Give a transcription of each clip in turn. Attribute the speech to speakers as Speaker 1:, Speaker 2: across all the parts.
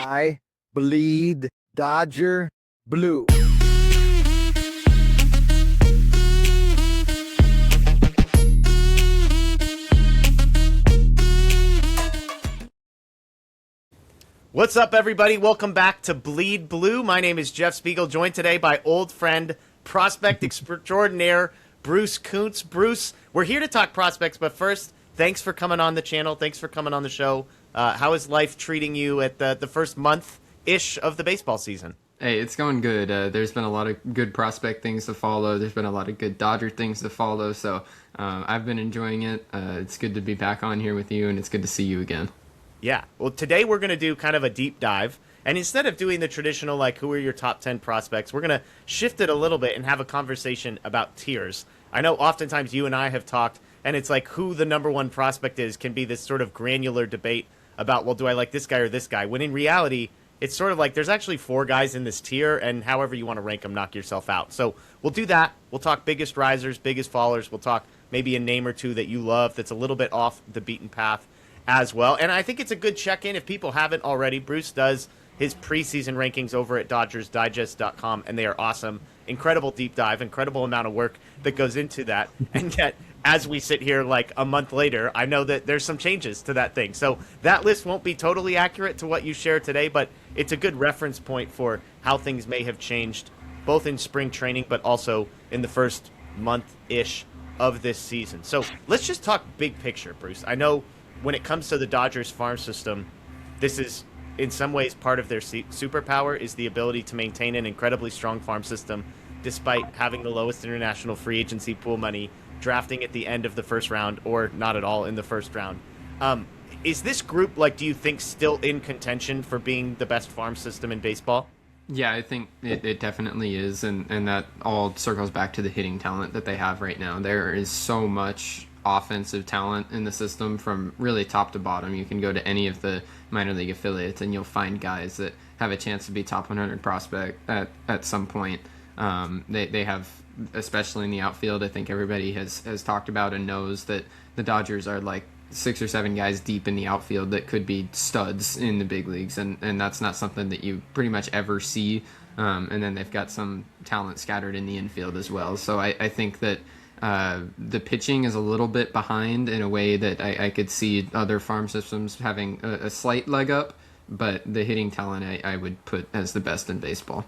Speaker 1: I bleed Dodger blue.
Speaker 2: What's up, everybody? Welcome back to Bleed Blue. My name is Jeff Spiegel, joined today by old friend, prospect extraordinaire, Bruce Kuntz. Bruce, we're here to talk prospects, but first, thanks for coming on the channel. Thanks for coming on the show. How is life treating you at the first month-ish of the baseball season?
Speaker 3: Hey, it's going good. There's been a lot of good prospect things to follow. There's been a lot of good Dodger things to follow, so I've been enjoying it. It's good to be back on here with you, and it's good to see you again.
Speaker 2: Yeah. Well, today we're going to do kind of a deep dive. And instead of doing the traditional, like, who are your top 10 prospects, we're going to shift it a little bit and have a conversation about tiers. I know oftentimes you and I have talked, and it's like who the number one prospect is can be this sort of granular debate about, well, do I like this guy or this guy? When in reality, it's sort of like there's actually 4 guys in this tier, and however you want to rank them, knock yourself out. So we'll do that. We'll talk biggest risers, biggest fallers. We'll talk maybe a name or two that you love that's a little bit off the beaten path as well. And I think it's a good check-in if people haven't already. Bruce does his preseason rankings over at DodgersDigest.com, and they are awesome. Incredible deep dive, incredible amount of work that goes into that. And yet, as we sit here like a month later, I know that there's some changes to that thing. So that list won't be totally accurate to what you share today, but it's a good reference point for how things may have changed, both in spring training, but also in the first month-ish of this season. So let's just talk big picture, Bruce. I know when it comes to the Dodgers farm system, this is in some ways part of their superpower is the ability to maintain an incredibly strong farm system despite having the lowest international free agency pool money, drafting at the end of the first round or not at all in the first round. Is this group, like, do you think still in contention for being the best farm system in baseball?
Speaker 3: Yeah, I think it definitely is, and that all circles back to the hitting talent that they have right now. There is so much offensive talent in the system from really top to bottom. You can go to any of the minor league affiliates and you'll find guys that have a chance to be top 100 prospect at some point. They have, especially in the outfield, I think everybody has talked about and knows that the Dodgers are like 6 or 7 guys deep in the outfield that could be studs in the big leagues, and that's not something that you pretty much ever see. And then they've got some talent scattered in the infield as well. So I think that the pitching is a little bit behind in a way that I could see other farm systems having a slight leg up, but the hitting talent I would put as the best in baseball.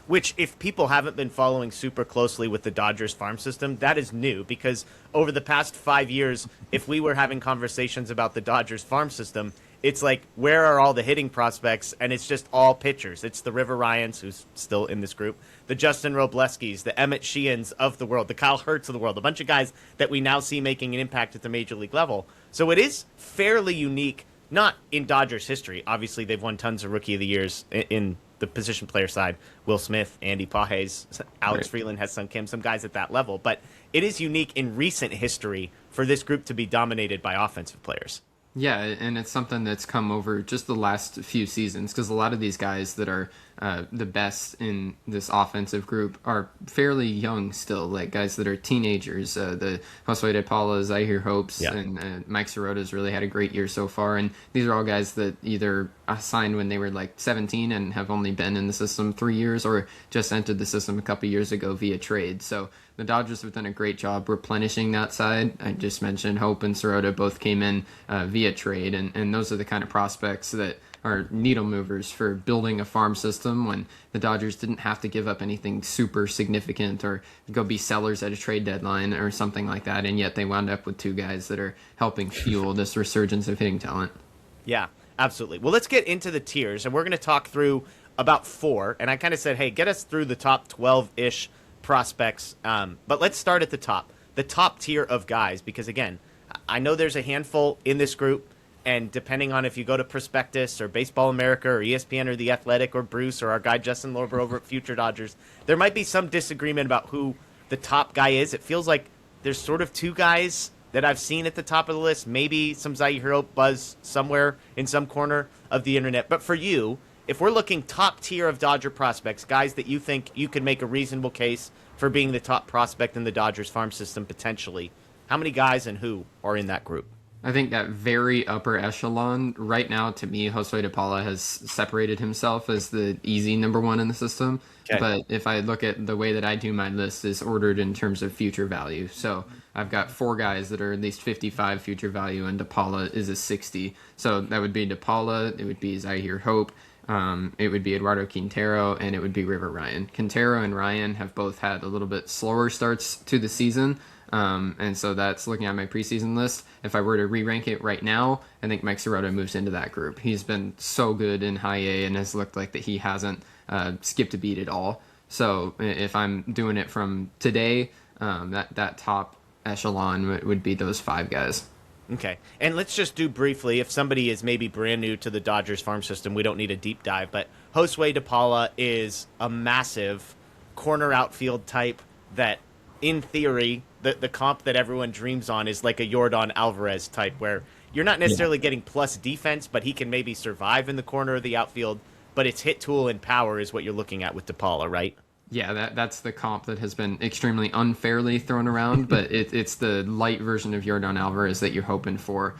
Speaker 2: Which, if people haven't been following super closely with the Dodgers farm system, that is new, because over the past 5 years, if we were having conversations about the Dodgers farm system, it's like, where are all the hitting prospects? And it's just all pitchers. It's the River Ryans, who's still in this group, the Justin Robleskis, the Emmett Sheehan's of the world, the Kyle Hurts of the world, a bunch of guys that we now see making an impact at the major league level. So it is fairly unique, not in Dodgers history. Obviously, they've won tons of Rookie of the Years in the position player side. Will Smith, Andy Pages, Alex Freeland has some guys at that level. But it is unique in recent history for this group to be dominated by offensive players.
Speaker 3: Yeah, and it's something that's come over just the last few seasons, because a lot of these guys that are the best in this offensive group are fairly young still, like guys that are teenagers. The Josue De Paula, Zyhir Hopes, and Mike Sirota's really had a great year so far, and these are all guys that either signed when they were like 17 and have only been in the system 3 years, or just entered the system a couple years ago via trade. So the Dodgers have done a great job replenishing that side. I just mentioned Hope and Serota both came in via trade, and those are the kind of prospects that are needle movers for building a farm system when the Dodgers didn't have to give up anything super significant or go be sellers at a trade deadline or something like that, and yet they wound up with 2 guys that are helping fuel this resurgence of hitting talent.
Speaker 2: Yeah, absolutely. Well, let's get into the tiers, and we're going to talk through about 4, and I kind of said, hey, get us through the top 12-ish prospects, but let's start at the top tier of guys, because again, I know there's a handful in this group, and depending on if you go to Prospectus or Baseball America or ESPN or The Athletic or Bruce or our guy Justin Lorber over at Future Dodgers, there might be some disagreement about who the top guy is. It feels like there's sort of 2 guys that I've seen at the top of the list, maybe some Zyhir Hope buzz somewhere in some corner of the internet. But for you, if we're looking top tier of Dodger prospects, guys that you think you could make a reasonable case for being the top prospect in the Dodgers farm system potentially, how many guys and who are in that group?
Speaker 3: I think that very upper echelon right now, to me, Josue De Paula has separated himself as the easy number one in the system.
Speaker 2: Okay.
Speaker 3: But if I look at the way that I do my list is ordered in terms of future value. So I've got four guys that are at least 55 future value, and De Paula is a 60. So that would be De Paula, it would be Zyhir Hope, it would be Eduardo Quintero, and it would be River Ryan. Quintero and Ryan have both had a little bit slower starts to the season. And so that's looking at my preseason list. If I were to re-rank it right now, I think Mike Sirota moves into that group. He's been so good in high A and has looked like that he hasn't skipped a beat at all. So if I'm doing it from today, that top echelon would be those five guys.
Speaker 2: Okay. And let's just do briefly, if somebody is maybe brand new to the Dodgers farm system, we don't need a deep dive, but Josue De Paula is a massive corner outfield type that, in theory, the comp that everyone dreams on is like a Yordan Alvarez type, where you're not necessarily getting plus defense, but he can maybe survive in the corner of the outfield, but it's hit tool and power is what you're looking at with De Paula, right?
Speaker 3: Yeah, that's the comp that has been extremely unfairly thrown around, but it's the light version of Yordan Alvarez that you're hoping for.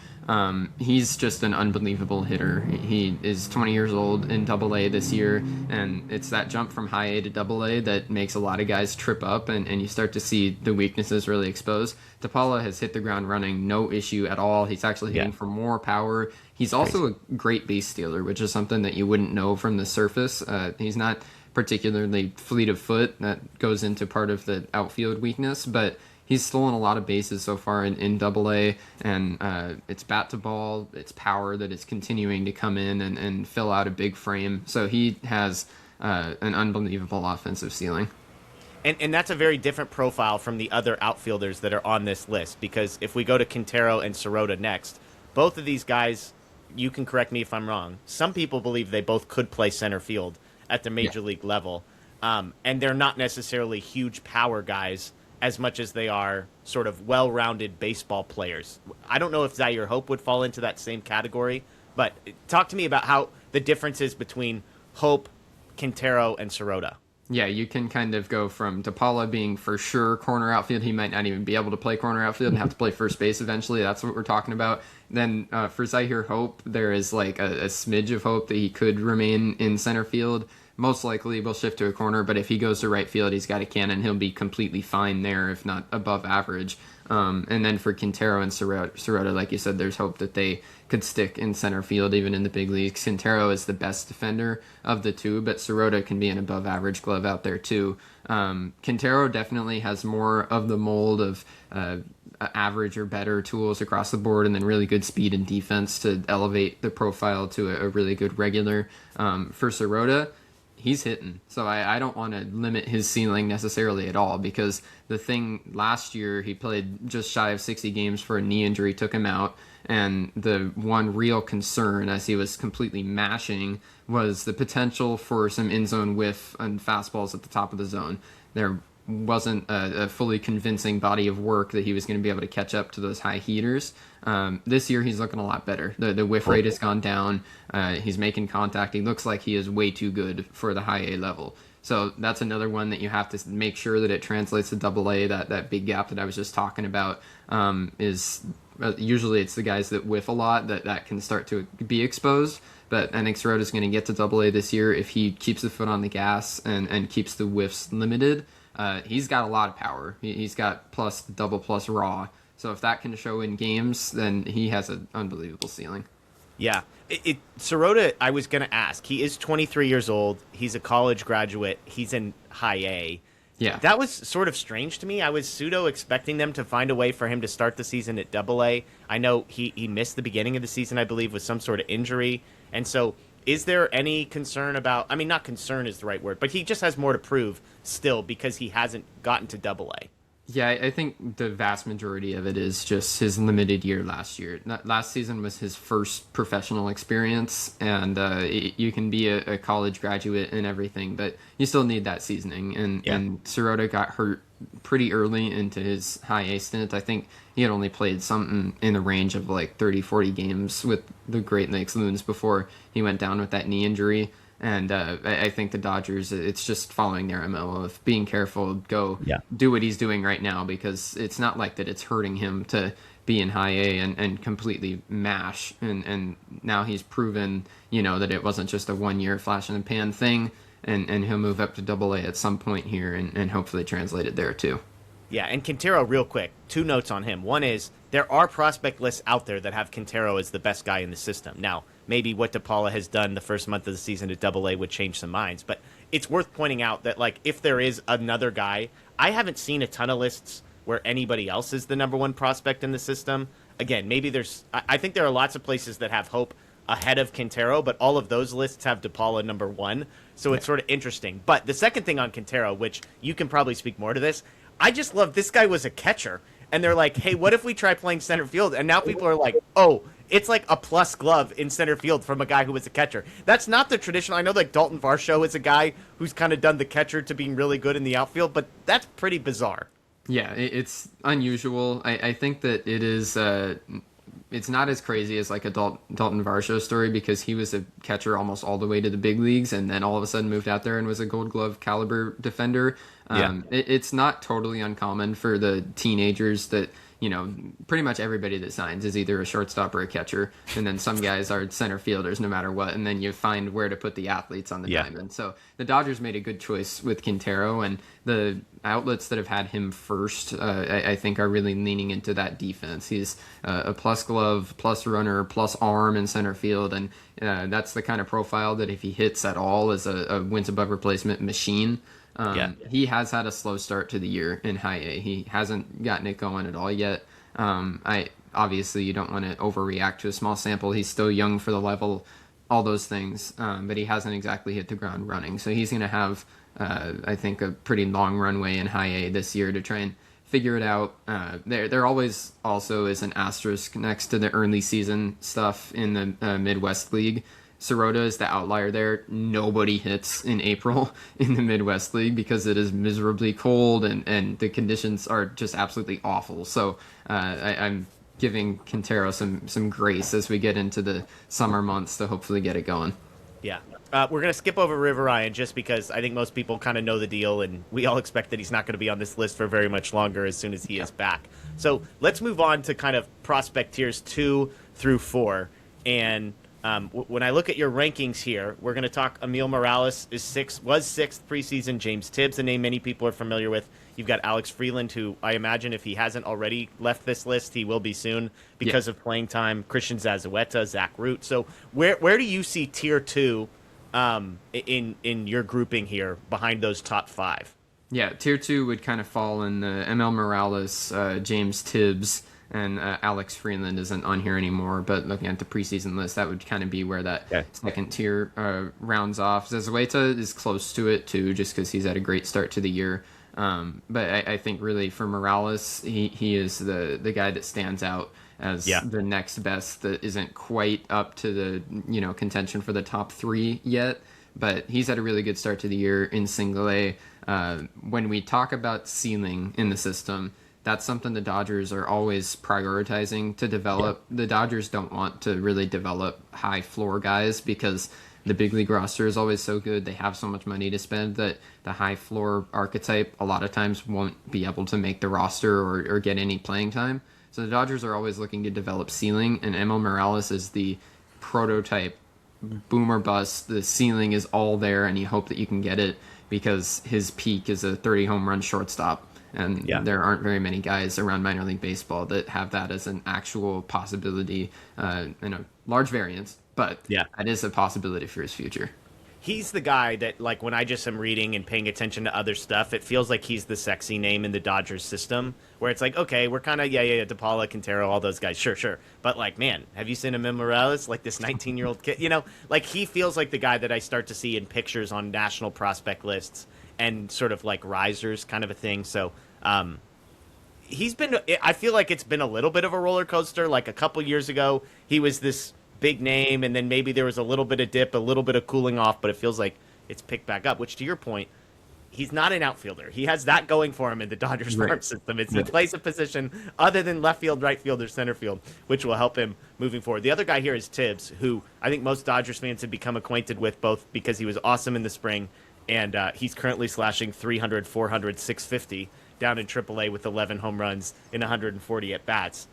Speaker 3: He's just an unbelievable hitter. He is 20 years old in Double A this year, and it's that jump from High A to Double A that makes a lot of guys trip up, and you start to see the weaknesses really exposed. De Paula has hit the ground running, no issue at all. He's actually hitting for more power. He's also a great base stealer, which is something that you wouldn't know from the surface. He's not particularly fleet of foot. That goes into part of the outfield weakness, but he's stolen a lot of bases so far in Double A, and it's bat to ball, it's power that is continuing to come in and fill out a big frame. So he has an unbelievable offensive ceiling.
Speaker 2: And that's a very different profile from the other outfielders that are on this list, because if we go to Quintero and Serota next, both of these guys, you can correct me if I'm wrong, some people believe they both could play center field at the major league level. And they're not necessarily huge power guys as much as they are sort of well-rounded baseball players. I don't know if Zyhir Hope would fall into that same category, but talk to me about how the differences between Hope, Quintero, and Serota.
Speaker 3: Yeah, you can kind of go from De Paula being for sure corner outfield. He might not even be able to play corner outfield and have to play first base eventually. That's what we're talking about. Then for Zyhir Hope, there is like a smidge of hope that he could remain in center field. Most likely will shift to a corner, but if he goes to right field, he's got a cannon. He'll be completely fine there, if not above average. And then for Quintero and Sirota, like you said, there's hope that they could stick in center field even in the big leagues. Quintero is the best defender of the two, but Sirota can be an above average glove out there too. Quintero definitely has more of the mold of average or better tools across the board, and then really good speed and defense to elevate the profile to a really good regular. For Sirota, he's hitting. So I don't want to limit his ceiling necessarily at all, because the thing last year, he played just shy of 60 games for a knee injury, took him out. And the one real concern, as he was completely mashing, was the potential for some in-zone whiff and fastballs at the top of the zone. There wasn't a fully convincing body of work that he was going to be able to catch up to those high heaters. This year, he's looking a lot better. The whiff rate has gone down. He's making contact. He looks like he is way too good for the high A level. So that's another one that you have to make sure that it translates to Double A. That big gap that I was just talking about is usually it's the guys that whiff a lot that can start to be exposed. But I think Serota is going to get to Double A this year if he keeps the foot on the gas and keeps the whiffs limited. He's got a lot of power. He's got plus double plus raw. So if that can show in games, then he has an unbelievable ceiling.
Speaker 2: Yeah. Serota, I was going to ask. He is 23 years old. He's a college graduate. He's in high A.
Speaker 3: Yeah.
Speaker 2: That was sort of strange to me. I was pseudo expecting them to find a way for him to start the season at Double A. I know he missed the beginning of the season, I believe, with some sort of injury. And so is there any concern about, I mean, not concern is the right word, but he just has more to prove still because he hasn't gotten to Double A.
Speaker 3: Yeah, I think the vast majority of it is just his limited year last year. Last season was his first professional experience, and you can be a college graduate and everything, but you still need that seasoning. And Sirota got hurt pretty early into his high A stint. I think he had only played something in the range of like 30, 40 games with the Great Lakes Loons before he went down with that knee injury. And I think the Dodgers, it's just following their MO of being careful, go
Speaker 2: Yeah.
Speaker 3: do what he's doing right now, because it's not like that it's hurting him to be in high A and completely mash. And now he's proven, that it wasn't just a 1 year flash in the pan thing. And he'll move up to Double A at some point here and hopefully translate it there too.
Speaker 2: Yeah, and Quintero, real quick, 2 notes on him. One is there are prospect lists out there that have Quintero as the best guy in the system. Now, maybe what De Paula has done the first month of the season at Double A would change some minds, but it's worth pointing out that, like, if there is another guy, I haven't seen a ton of lists where anybody else is the number 1 prospect in the system. Again, maybe I think there are lots of places that have Hope ahead of Quintero, but all of those lists have De Paula number 1, so it's sort of interesting. But the second thing on Quintero, which you can probably speak more to this, I just love this guy was a catcher, and they're like, hey, what if we try playing center field? And now people are like, oh, it's like a plus glove in center field from a guy who was a catcher. That's not the traditional. I know like Dalton Varsho is a guy who's kind of done the catcher to being really good in the outfield, but that's pretty bizarre.
Speaker 3: Yeah, it's unusual. I think that it is. It's not as crazy as like a Dalton Varsho story, because he was a catcher almost all the way to the big leagues, and then all of a sudden moved out there and was a Gold Glove caliber defender. It's not totally uncommon for the teenagers that, pretty much everybody that signs is either a shortstop or a catcher, and then some guys are center fielders no matter what, and then you find where to put the athletes on the diamond. So the Dodgers made a good choice with Quintero, and the outlets that have had him first, I think, are really leaning into that defense. He's a plus glove, plus runner, plus arm in center field, and that's the kind of profile that if he hits at all is a wins above replacement machine. He has had a slow start to the year in high A. He hasn't gotten it going at all yet. Obviously you don't want to overreact to a small sample. He's still young for the level, all those things, but he hasn't exactly hit the ground running. So he's going to have, I think, a pretty long runway in high A this year to try and figure it out. There always also is an asterisk next to the early season stuff in the Midwest League. Sirota is the outlier there. Nobody hits in April in the Midwest League because it is miserably cold and the conditions are just absolutely awful. So I'm giving Quintero some grace as we get into the summer months to hopefully get it going.
Speaker 2: Yeah. We're going to skip over River Ryan just because I think most people kind of know the deal, and we all expect that he's not going to be on this list for very much longer as soon as he is back. So let's move on to kind of prospect tiers 2 through 4. And when I look at your rankings here, we're going to talk Emil Morales was 6th preseason. James Tibbs, a name many people are familiar with. You've got Alex Freeland, who I imagine if he hasn't already left this list, he will be soon because of playing time. Christian Zazueta, Zach Root. So where do you see tier 2 in your grouping here behind those top 5?
Speaker 3: Yeah, tier 2 would kind of fall in the ML Morales, James Tibbs, and Alex Freeland isn't on here anymore, but looking at the preseason list, that would kind of be where that second tier rounds off. Zazueta is close to it too, just because he's had a great start to the year. But I think really for Morales, he is the guy that stands out as the next best that isn't quite up to the contention for the top 3 yet. But he's had a really good start to the year in single A. When we talk about ceiling in the system, that's something the Dodgers are always prioritizing to develop. The Dodgers don't want to really develop high floor guys because the big league roster is always so good. They have so much money to spend that the high floor archetype a lot of times won't be able to make the roster or get any playing time. So the Dodgers are always looking to develop ceiling, and Emil Morales is the prototype boom or bust. The ceiling is all there, and you hope that you can get it because his peak is a 30 home run shortstop. And there aren't very many guys around minor league baseball that have that as an actual possibility in a large variance, but that is a possibility for his future.
Speaker 2: He's the guy that, like, when I just am reading and paying attention to other stuff, it feels like he's the sexy name in the Dodgers system, where it's like, okay, we're kind of, De Paula, Quintero, all those guys, sure. But, like, man, have you seen Emil Morales? Like, this 19-year-old kid, like, he feels like the guy that I start to see in pictures on national prospect lists and sort of like risers kind of a thing. So he's been, I feel like it's been a little bit of a roller coaster. Like a couple years ago, he was this big name, and then maybe there was a little bit of dip, a little bit of cooling off, but it feels like it's picked back up, which to your point, he's not an outfielder. He has that going for him in the Dodgers
Speaker 3: Right.
Speaker 2: farm system. He plays a position other than left field, right field, or center field, which will help him moving forward. The other guy here is Tibbs, who I think most Dodgers fans have become acquainted with, both because he was awesome in the spring, and he's currently slashing 300, 400, 650 down in AAA with 11 home runs in 140 at bats.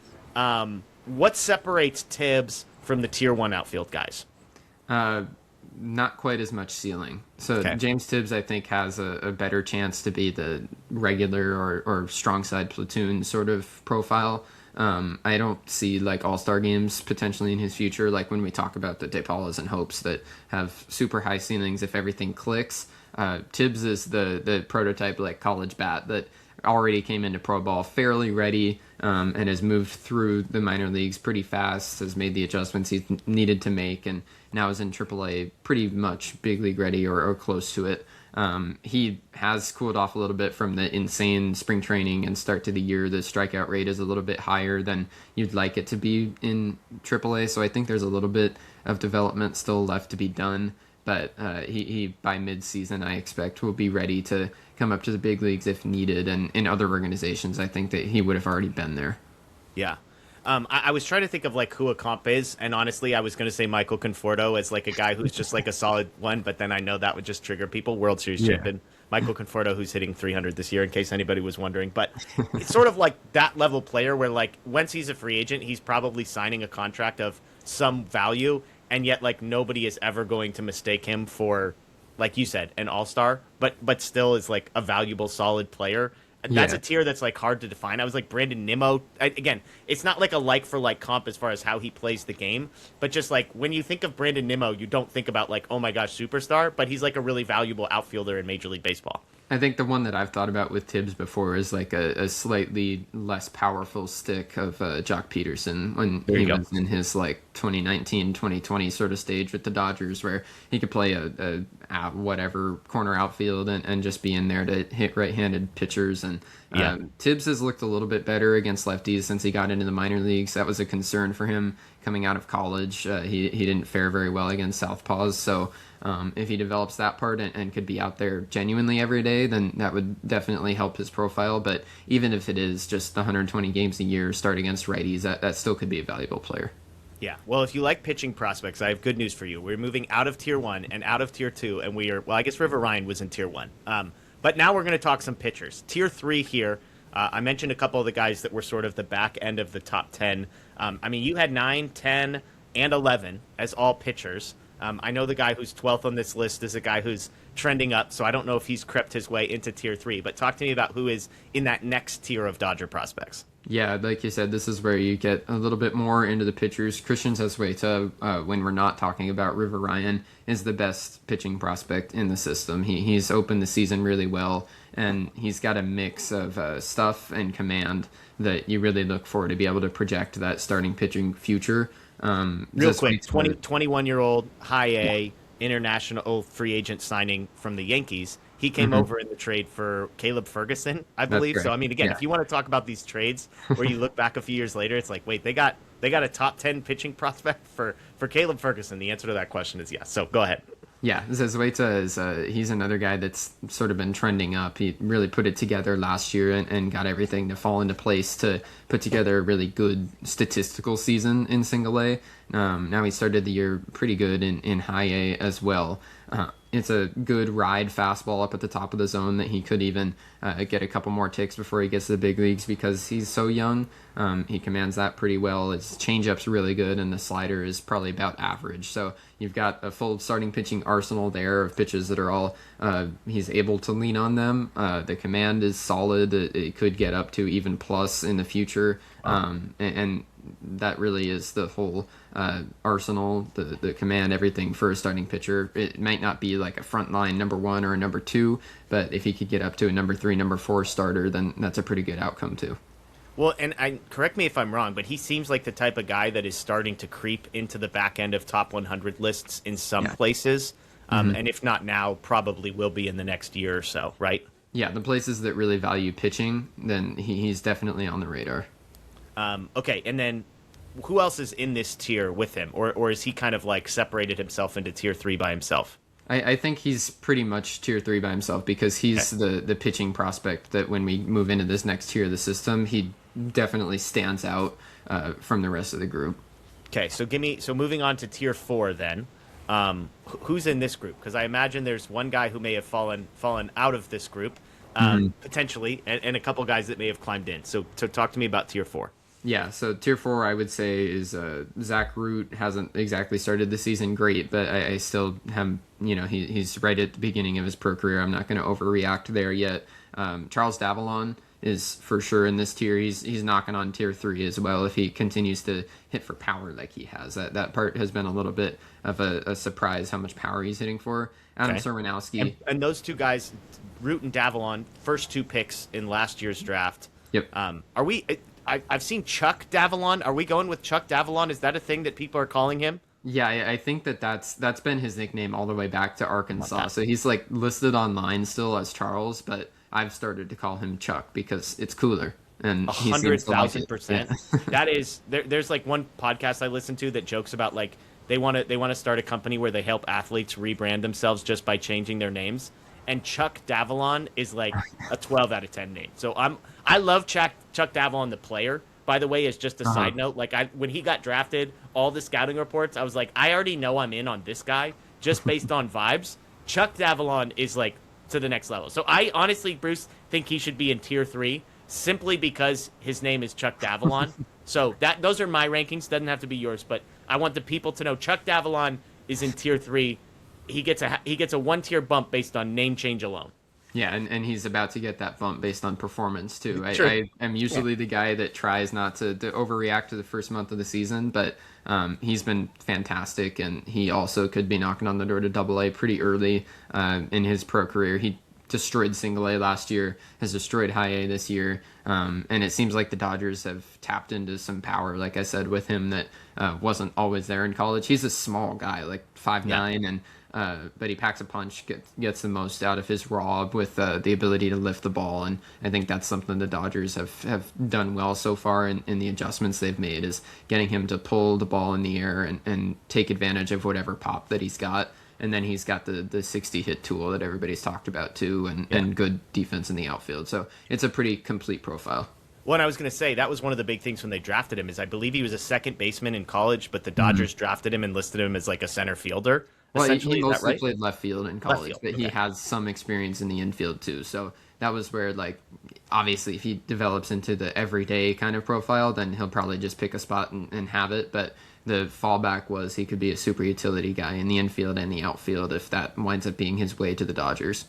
Speaker 2: What separates Tibbs from the Tier 1 outfield guys?
Speaker 3: Not quite as much ceiling. So
Speaker 2: Okay.
Speaker 3: James Tibbs, I think, has a better chance to be the regular or strong side platoon sort of profile. I don't see like all-star games potentially in his future, like when we talk about the De Paulas and Hopes that have super high ceilings if everything clicks. Tibbs is the prototype like college bat that already came into pro ball fairly ready, and has moved through the minor leagues pretty fast, has made the adjustments he's needed to make, and now is in AAA pretty much big league ready or close to it. He has cooled off a little bit from the insane spring training and start to the year. The strikeout rate is a little bit higher than you'd like it to be in AAA, so I think there's a little bit of development still left to be done. But he by mid-season, I expect, will be ready to come up to the big leagues if needed. And in other organizations, I think that he would have already been there.
Speaker 2: Yeah. I was trying to think of like who a comp is, and honestly, I was going to say Michael Conforto as like a guy who's just like a solid one, but then I know that would just trigger people. World Series champion Michael Conforto, who's hitting 300 this year, in case anybody was wondering. But it's sort of like that level player where like once he's a free agent, he's probably signing a contract of some value, and yet like nobody is ever going to mistake him for, like you said, an all-star, but still is like a valuable, solid player. And that's a tier that's like hard to define. I was like Brandon Nimmo. Again, it's not like a like for like comp as far as how he plays the game, but just like when you think of Brandon Nimmo, you don't think about like, oh my gosh, superstar, but he's like a really valuable outfielder in Major League Baseball.
Speaker 3: I think the one that I've thought about with Tibbs before is like a slightly less powerful stick of Jock Peterson when he was in his like 2019, 2020 sort of stage with the Dodgers, where he could play a whatever corner outfield and just be in there to hit right-handed pitchers. And Tibbs has looked a little bit better against lefties since he got into the minor leagues. That was a concern for him coming out of college. He didn't fare very well against southpaws, so if he develops that part and could be out there genuinely every day, then that would definitely help his profile. But even if it is just 120 games a year, start against righties, that still could be a valuable player.
Speaker 2: Yeah, well, if you like pitching prospects, I have good news for you. We're moving out of Tier 1 and out of Tier 2, and we are, well, I guess River Ryan was in Tier 1. But now we're going to talk some pitchers. Tier 3 here, I mentioned a couple of the guys that were sort of the back end of the top 10. I mean, you had 9, 10, and 11 as all pitchers. I know the guy who's 12th on this list is a guy who's trending up, so I don't know if he's crept his way into Tier 3. But talk to me about who is in that next tier of Dodger prospects.
Speaker 3: Yeah, like you said, this is where you get a little bit more into the pitchers. Christian Zyhir, when we're not talking about River Ryan, is the best pitching prospect in the system. He's opened the season really well, and he's got a mix of stuff and command that you really look for to be able to project that starting pitching future.
Speaker 2: Real quick, 21-year-old, high A, international free agent signing from the Yankees. He came over in the trade for Caleb Ferguson, I believe. So, I mean, again, if you want to talk about these trades where you look back a few years later, it's like, wait, they got a top 10 pitching prospect for Caleb Ferguson. The answer to that question is yes. So go ahead.
Speaker 3: Yeah, Zyhir is he's another guy that's sort of been trending up. He really put it together last year and got everything to fall into place to put together a really good statistical season in single A. Now he started the year pretty good in high A as well. It's a good ride fastball up at the top of the zone that he could even get a couple more ticks before he gets to the big leagues because he's so young. He commands that pretty well. His changeup's really good, and the slider is probably about average. So you've got a full starting pitching arsenal there of pitches that are all he's able to lean on them. The command is solid. It could get up to even plus in the future. And that really is the whole arsenal, the command, everything for a starting pitcher. It might not be like a frontline number 1 or a number 2, but if he could get up to a number 3, number 4 starter, then that's a pretty good outcome too.
Speaker 2: Well, and correct me if I'm wrong, but he seems like the type of guy that is starting to creep into the back end of top 100 lists in some places. And if not now, probably will be in the next year or so, right?
Speaker 3: Yeah, the places that really value pitching, then he's definitely on the radar.
Speaker 2: Okay, and then who else is in this tier with him? Or is he kind of like separated himself into Tier 3 by himself?
Speaker 3: I think he's pretty much tier 3 by himself because he's the pitching prospect that when we move into this next tier of the system, he definitely stands out from the rest of the group.
Speaker 2: Okay, so moving on to tier 4 then. Who's in this group? Because I imagine there's one guy who may have fallen out of this group, potentially, and a couple guys that may have climbed in. So talk to me about tier 4.
Speaker 3: Yeah, so tier 4 I would say is Zach Root hasn't exactly started the season great, but I still have, he's right at the beginning of his pro career. I'm not going to overreact there yet. Charles Davallon is for sure in this tier. He's knocking on tier 3 as well if he continues to hit for power like he has. That part has been a little bit of a surprise how much power he's hitting for. Adam Serwanowski.
Speaker 2: And those two guys, Root and Davallon, first 2 picks in last year's draft.
Speaker 3: Yep.
Speaker 2: Are we... I've seen Chuck Davallon. Are we going with Chuck Davallon? Is that a thing that people are calling him?
Speaker 3: Yeah, I think that's been his nickname all the way back to Arkansas. So he's like listed online still as Charles, but I've started to call him Chuck because it's cooler. And
Speaker 2: 100,000%. That is, there's like one podcast I listen to that jokes about like they want to start a company where they help athletes rebrand themselves just by changing their names. And Chuck Davallon is like a 12 out of 10 name. So I love Chuck Davallon, the player, by the way, as just a side note. Like when he got drafted, all the scouting reports, I was like, I already know I'm in on this guy just based on vibes. Chuck Davallon is like to the next level. So I honestly, Bruce, think he should be in tier 3 simply because his name is Chuck Davallon. So those are my rankings. Doesn't have to be yours, but I want the people to know Chuck Davallon is in tier 3. He gets a 1-tier bump based on name change alone.
Speaker 3: Yeah, and he's about to get that bump based on performance too.
Speaker 2: Sure.
Speaker 3: I am usually the guy that tries not to overreact to the first month of the season, but he's been fantastic, and he also could be knocking on the door to AA pretty early in his pro career. He destroyed single A last year, has destroyed high A this year, and it seems like the Dodgers have tapped into some power, like I said, with him that wasn't always there in college. He's a small guy, like 5'9", and but he packs a punch, gets the most out of his raw with the ability to lift the ball, and I think that's something the Dodgers have done well so far in the adjustments they've made, is getting him to pull the ball in the air and take advantage of whatever pop that he's got. And then he's got the 60 hit tool that everybody's talked about too, and good defense in the outfield. So it's a pretty complete profile.
Speaker 2: Well, and I was going to say, that was one of the big things when they drafted him, is I believe he was a second baseman in college, but the Dodgers drafted him and listed him as like a center fielder.
Speaker 3: Well, he mostly
Speaker 2: right?
Speaker 3: played left field in college, but he has some experience in the infield too. So that was where, like, obviously if he develops into the everyday kind of profile, then he'll probably just pick a spot and have it. But the fallback was he could be a super utility guy in the infield and the outfield if that winds up being his way to the Dodgers.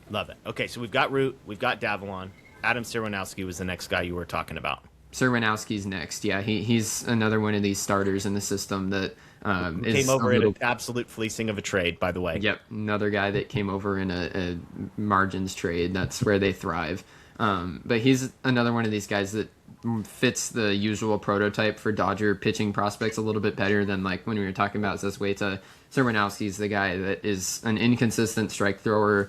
Speaker 2: Love it. Okay, so we've got Root, we've got Davallon. Adam Serwanowski was the next guy you were talking about.
Speaker 3: Serwanowski's next. Yeah, he's another one of these starters in the system that
Speaker 2: came over in an absolute fleecing of a trade, by the way.
Speaker 3: Yep, another guy that came over in a margins trade. That's where they thrive. But he's another one of these guys that fits the usual prototype for Dodger pitching prospects a little bit better than like when we were talking about Zesweta. Serwanowski's the guy that is an inconsistent strike thrower,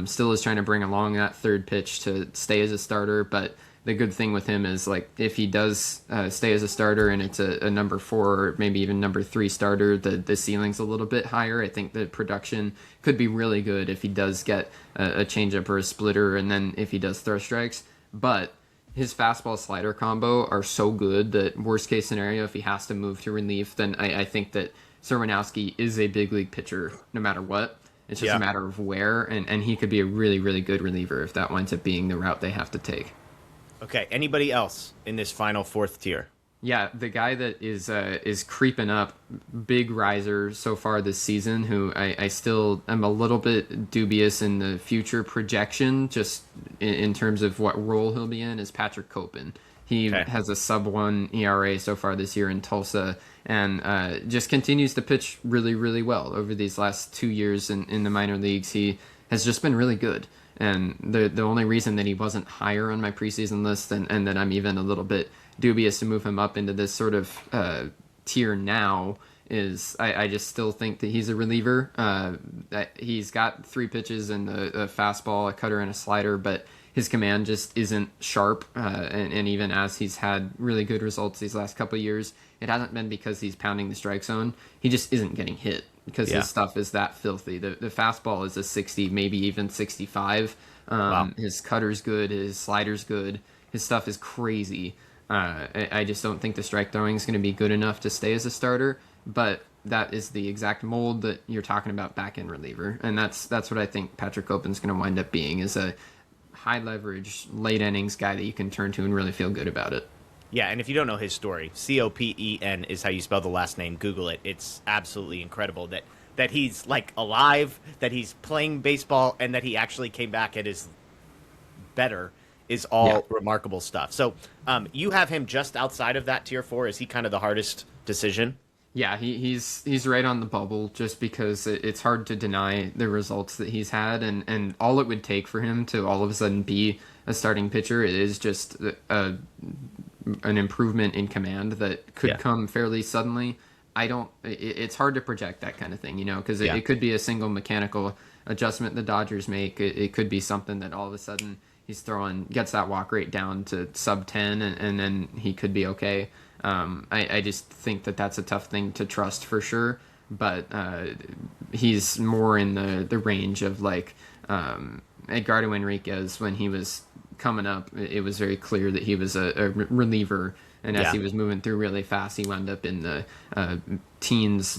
Speaker 3: still is trying to bring along that third pitch to stay as a starter, but the good thing with him is, like, if he does stay as a starter and it's a number 4 or maybe even number 3 starter, the ceiling's a little bit higher. I think the production could be really good if he does get a changeup or a splitter, and then if he does throw strikes. But his fastball slider combo are so good that worst case scenario, if he has to move to relief, then I think that Serwanowski is a big league pitcher no matter what. It's just a matter of where, and he could be a really, really good reliever if that winds up being the route they have to take.
Speaker 2: Okay, anybody else in this final 4th tier?
Speaker 3: Yeah, the guy that is creeping up, big riser so far this season, who I still am a little bit dubious in the future projection, just in terms of what role he'll be in, is Patrick Copen. He has a sub-1 ERA so far this year in Tulsa, and just continues to pitch really, really well. Over these last 2 years in the minor leagues, he has just been really good. And the only reason that he wasn't higher on my preseason list, and that I'm even a little bit dubious to move him up into this sort of tier now, is I just still think that he's a reliever. He's got 3 pitches and a fastball, a cutter, and a slider, but his command just isn't sharp, and even as he's had really good results these last couple of years, it hasn't been because he's pounding the strike zone. He just isn't getting hit because his stuff is that filthy. The fastball is a 60, maybe even 65.
Speaker 2: Wow.
Speaker 3: His cutter's good, his slider's good, his stuff is crazy. I just don't think the strike throwing is going to be good enough to stay as a starter, but that is the exact mold that you're talking about back end reliever, and that's what I think Patrick Copen's going to wind up being, is a high leverage late innings guy that you can turn to and really feel good about it.
Speaker 2: Yeah, and if you don't know his story, Copen is how you spell the last name. Google it. It's absolutely incredible that he's like alive, that he's playing baseball, and that he actually came back and is better. Is all remarkable stuff. So you have him just outside of that tier 4. Is he kind of the hardest decision?
Speaker 3: Yeah, he's right on the bubble, just because it's hard to deny the results that he's had, and all it would take for him to all of a sudden be a starting pitcher is just an improvement in command that could come fairly suddenly. It's hard to project that kind of thing, because it could be a single mechanical adjustment the Dodgers make. It could be something that all of a sudden he's gets that walk rate down to sub 10, and then he could be okay. I just think that's a tough thing to trust for sure, but he's more in the range of like Edgardo Enriquez. When he was coming up, it was very clear that he was a reliever, and as he was moving through really fast, he wound up in the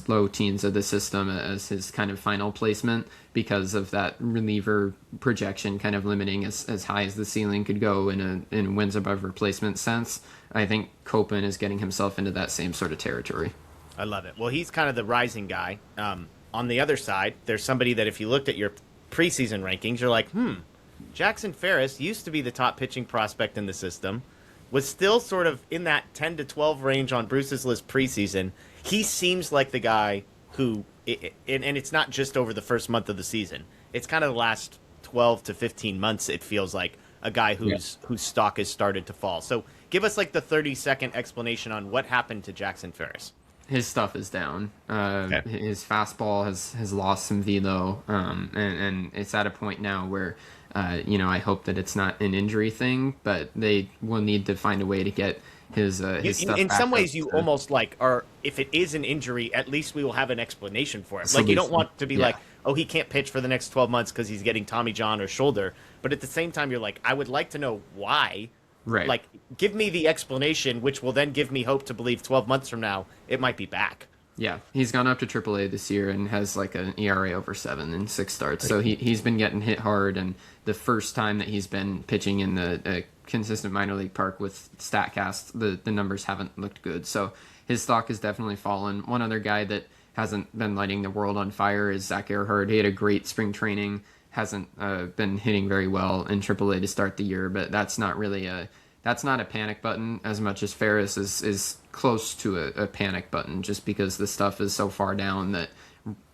Speaker 3: low teens of the system as his kind of final placement, because of that reliever projection kind of limiting as high as the ceiling could go in a wins above replacement sense. I think Copen is getting himself into that same sort of territory.
Speaker 2: I love it. Well, he's kind of the rising guy. On the other side, there's somebody that if you looked at your preseason rankings, you're like, Jackson Ferris used to be the top pitching prospect in the system, was still sort of in that 10 to 12 range on Bruce's list preseason. He seems like the guy who, and it's not just over the first month of the season, it's kind of the last 12 to 15 months, it feels like, a guy whose stock has started to fall. So give us like the 30-second explanation on what happened to Jackson Ferris.
Speaker 3: His stuff is down. His fastball has lost some velo, and it's at a point now where, I hope that it's not an injury thing, but they will need to find a way to get his stuff.
Speaker 2: In some ways, you almost like are. If it is an injury, at least we will have an explanation for it. Like, you don't want to be like, oh, he can't pitch for the next 12 months because he's getting Tommy John or shoulder. But at the same time, you're like, I would like to know why.
Speaker 3: Right.
Speaker 2: Like, give me the explanation, which will then give me hope to believe 12 months from now it might be back.
Speaker 3: Yeah, he's gone up to AAA this year and has like an ERA over 7 in 6 starts. So he's been getting hit hard, and the first time that he's been pitching in the consistent minor league park with StatCast, the numbers haven't looked good. So his stock has definitely fallen. One other guy that hasn't been lighting the world on fire is Zach Earhart. He had a great spring training, hasn't been hitting very well in AAA to start the year, but that's not a panic button as much as Ferris is close to a panic button, just because the stuff is so far down that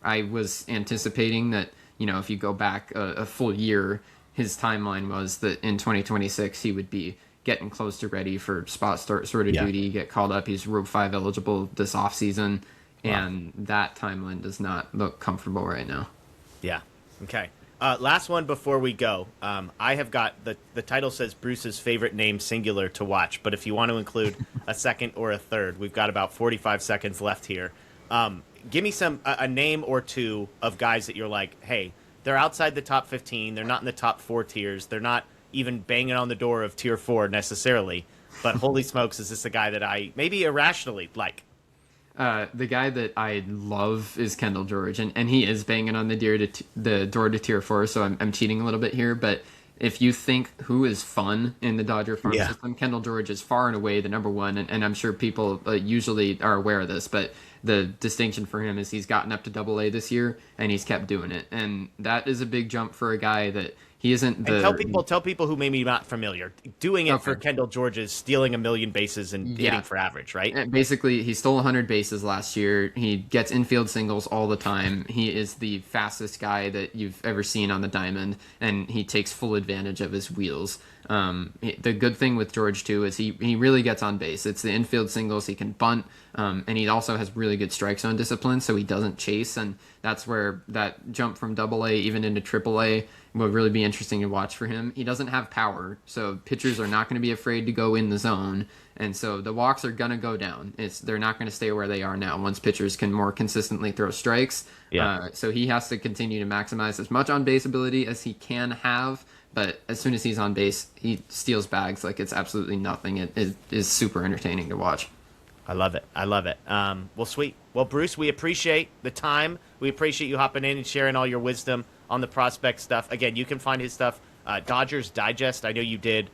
Speaker 3: I was anticipating that, if you go back a full year, his timeline was that in 2026 he would be getting close to ready for spot start sort of duty, get called up. He's Rule 5 eligible this offseason, and that timeline does not look comfortable right now.
Speaker 2: Yeah. Okay. Last one before we go. I have got the title says Bruce's favorite name singular to watch, but if you want to include a second or a third, we've got about 45 seconds left here. Give me a name or two of guys that you're like, hey, they're outside the top 15. They're not in the top 4 tiers. They're not even banging on the door of tier 4 necessarily. But holy smokes, is this a guy that I maybe irrationally like?
Speaker 3: The guy that I love is Kendall George, and he is banging on the door to tier 4, so I'm cheating a little bit here, but if you think who is fun in the Dodger farm system, Kendall George is far and away the number one, and I'm sure people usually are aware of this, but the distinction for him is he's gotten up to AA this year, and he's kept doing it, and that is a big jump for a guy that he isn't the...
Speaker 2: And tell people who may be not familiar. Doing it for Kendall George is stealing 1 million bases and hitting for average, right?
Speaker 3: Basically, he stole 100 bases last year. He gets infield singles all the time. He is the fastest guy that you've ever seen on the diamond, and he takes full advantage of his wheels. The good thing with George too is he really gets on base. It's the infield singles. He can bunt, and he also has really good strike zone discipline, so he doesn't chase, and that's where that jump from Double A even into Triple A will really be interesting to watch for him. He doesn't have power, so pitchers are not going to be afraid to go in the zone, and so the walks are going to go down. They're not going to stay where they are now once pitchers can more consistently throw strikes.
Speaker 2: Yeah.
Speaker 3: So he has to continue to maximize as much on base ability as he can have. But as soon as he's on base, he steals bags like it's absolutely nothing. It is super entertaining to watch.
Speaker 2: I love it. Well, sweet. Well, Bruce, we appreciate the time. We appreciate you hopping in and sharing all your wisdom on the prospect stuff. Again, you can find his stuff, Dodgers Digest. I know you did.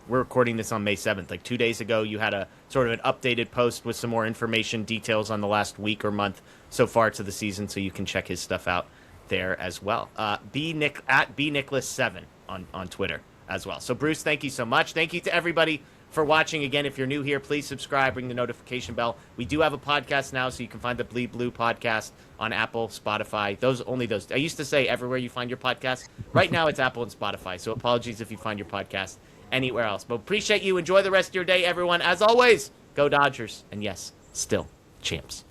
Speaker 2: We're recording this on May 7th. Like 2 days ago, you had a sort of an updated post with some more information, details on the last week or month so far to the season, so you can check his stuff out there as well. At bnicholas7 on Twitter as well. So Bruce, thank you so much. Thank you to everybody for watching. Again, if you're new here, please subscribe, ring the notification bell. We do have a podcast now, so you can find the Bleed Blue podcast on Apple, Spotify. Those. I used to say everywhere you find your podcast. Right now it's Apple and Spotify, so apologies if you find your podcast anywhere else. But appreciate you. Enjoy the rest of your day, everyone. As always, go Dodgers. And yes, still champs.